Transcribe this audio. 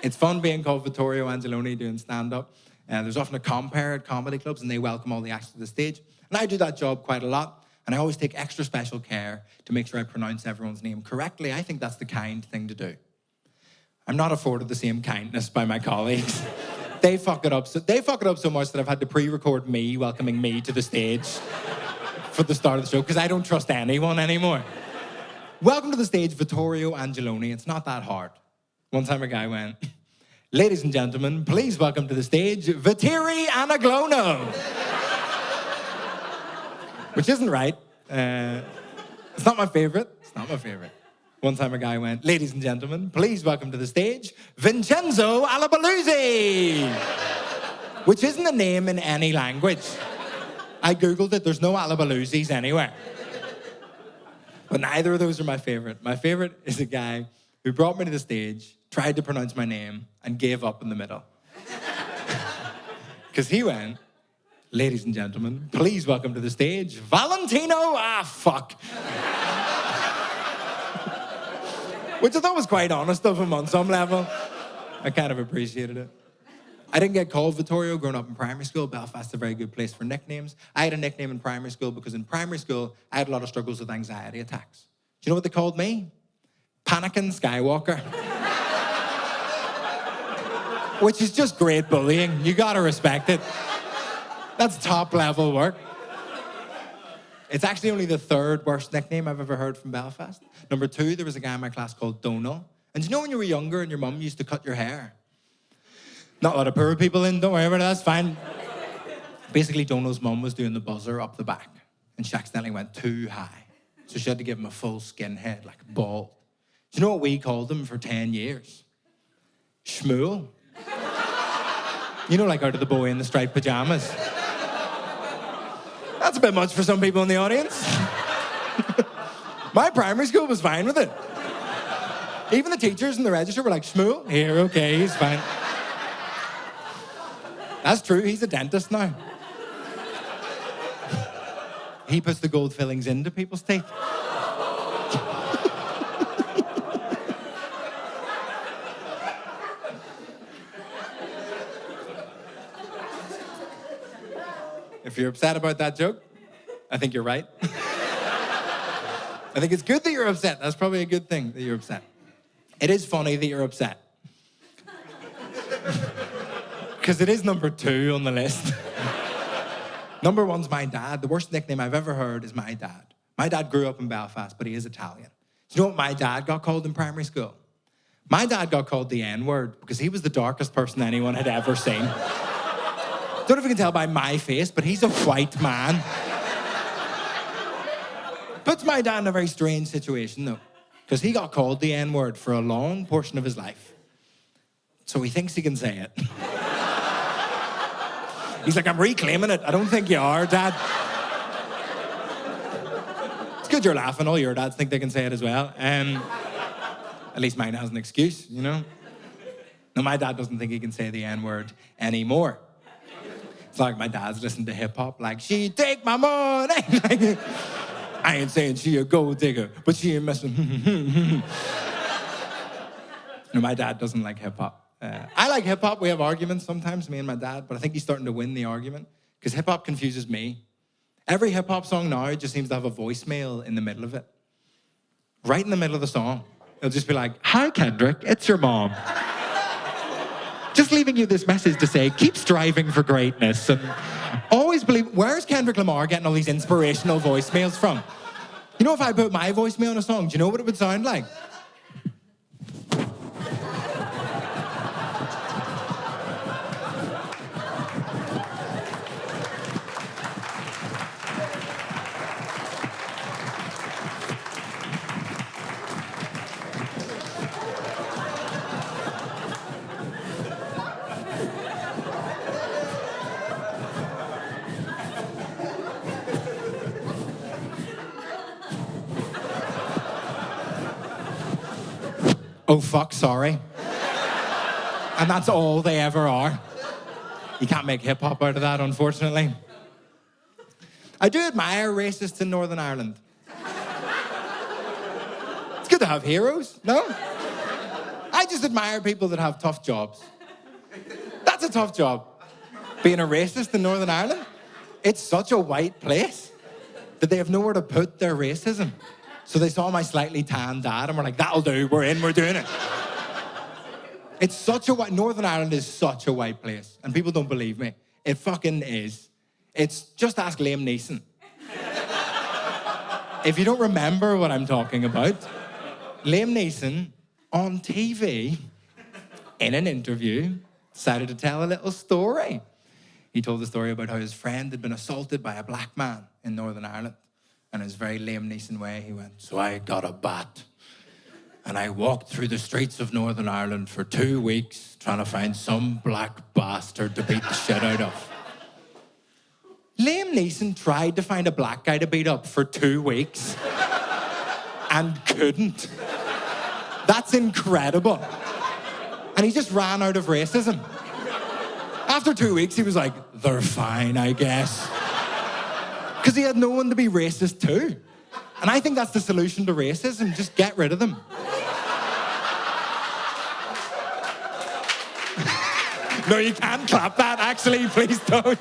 It's fun being called Vittorio Angelone doing stand-up. There's often a compere at comedy clubs and they welcome all the acts to the stage. And I do that job quite a lot. And I always take extra special care to make sure I pronounce everyone's name correctly. I think that's the kind thing to do. I'm not afforded the same kindness by my colleagues. They fuck it up so much that I've had to pre-record me welcoming me to the stage for the start of the show because I don't trust anyone anymore. Welcome to the stage, Vittorio Angelone. It's not that hard. One time a guy went, "Ladies and gentlemen, please welcome to the stage, Vittorio Angelone." Which isn't right. It's not my favorite. One time a guy went, "Ladies and gentlemen, please welcome to the stage, Vincenzo Alabaluzzi." Which isn't a name in any language. I Googled it, there's no Alabaluzzis anywhere. But neither of those are my favorite. My favorite is a guy who brought me to the stage, tried to pronounce my name, and gave up in the middle. Because he went, "Ladies and gentlemen, please welcome to the stage, Valentino, Which I thought was quite honest of him on some level. I kind of appreciated it. I didn't get called Vittorio growing up in primary school. Belfast's a very good place for nicknames. I had a nickname in primary school because in primary school, I had a lot of struggles with anxiety attacks. Do you know what they called me? Panicking Skywalker. Which is just great bullying. You gotta respect it. That's top level work. It's actually only the third worst nickname I've ever heard from Belfast. Number 2, there was a guy in my class called Donal. And you know when you were younger and your mum used to cut your hair? Not a lot of poor people in, don't worry about it, that's fine. Basically, Donal's mum was doing the buzzer up the back and she accidentally went too high. So she had to give him a full skinhead, like bald. Do you know what we called him for 10 years? Shmuel. You know, like out of the boy in the striped pajamas. That's a bit much for some people in the audience. My primary school was fine with it. Even the teachers in the register were like, "Shmuel, here, okay, he's fine." That's true, he's a dentist now. He puts the gold fillings into people's teeth. If you're upset about that joke, I think you're right. I think it's good that you're upset. That's probably a good thing that you're upset. It is funny that you're upset. Because it is number 2 on the list. Number 1's my dad. The worst nickname I've ever heard is my dad. My dad grew up in Belfast, but he is Italian. Do you know what my dad got called in primary school? My dad got called the N-word because he was the darkest person anyone had ever seen. Don't know if you can tell by my face, but he's a white man. Puts my dad in a very strange situation, though, because he got called the N-word for a long portion of his life. So he thinks he can say it. He's like, "I'm reclaiming it. I don't think you are, Dad." It's good you're laughing. All your dads think they can say it as well. At least mine has an excuse, you know? No, my dad doesn't think he can say the N-word anymore. It's like my dad's listening to hip-hop, like, "She take my money." I ain't saying she a gold digger, but she ain't messing. No, my dad doesn't like hip-hop. I like hip-hop. We have arguments sometimes, me and my dad, but I think he's starting to win the argument because hip-hop confuses me. Every hip-hop song now just seems to have a voicemail in the middle of it. Right in the middle of the song. It'll just be like, "Hi, Kendrick, it's your mom. Just leaving you this message to say, keep striving for greatness and always believe." Where's Kendrick Lamar getting all these inspirational voicemails from? You know, if I put my voicemail in a song, do you know what it would sound like? "Oh, fuck, sorry." And that's all they ever are. You can't make hip-hop out of that, unfortunately. I do admire racists in Northern Ireland. It's good to have heroes, no? I just admire people that have tough jobs. That's a tough job. Being a racist in Northern Ireland. It's such a white place that they have nowhere to put their racism. So they saw my slightly tan dad and were like, that'll do, we're in, we're doing it. It's such a white, Northern Ireland is such a white place. And people don't believe me. It fucking is. It's, just ask Liam Neeson. If you don't remember what I'm talking about, Liam Neeson on TV, in an interview, decided to tell a little story. He told the story about how his friend had been assaulted by a black man in Northern Ireland. And in his very Liam Neeson way, he went, so I got a bat. And I walked through the streets of Northern Ireland for 2 weeks trying to find some black bastard to beat the shit out of. Liam Neeson tried to find a black guy to beat up for 2 weeks and couldn't. That's incredible. And he just ran out of racism. After 2 weeks, he was like, they're fine, I guess. Because he had no one to be racist to. And I think that's the solution to racism. Just get rid of them. No, you can't clap that, actually. Please don't.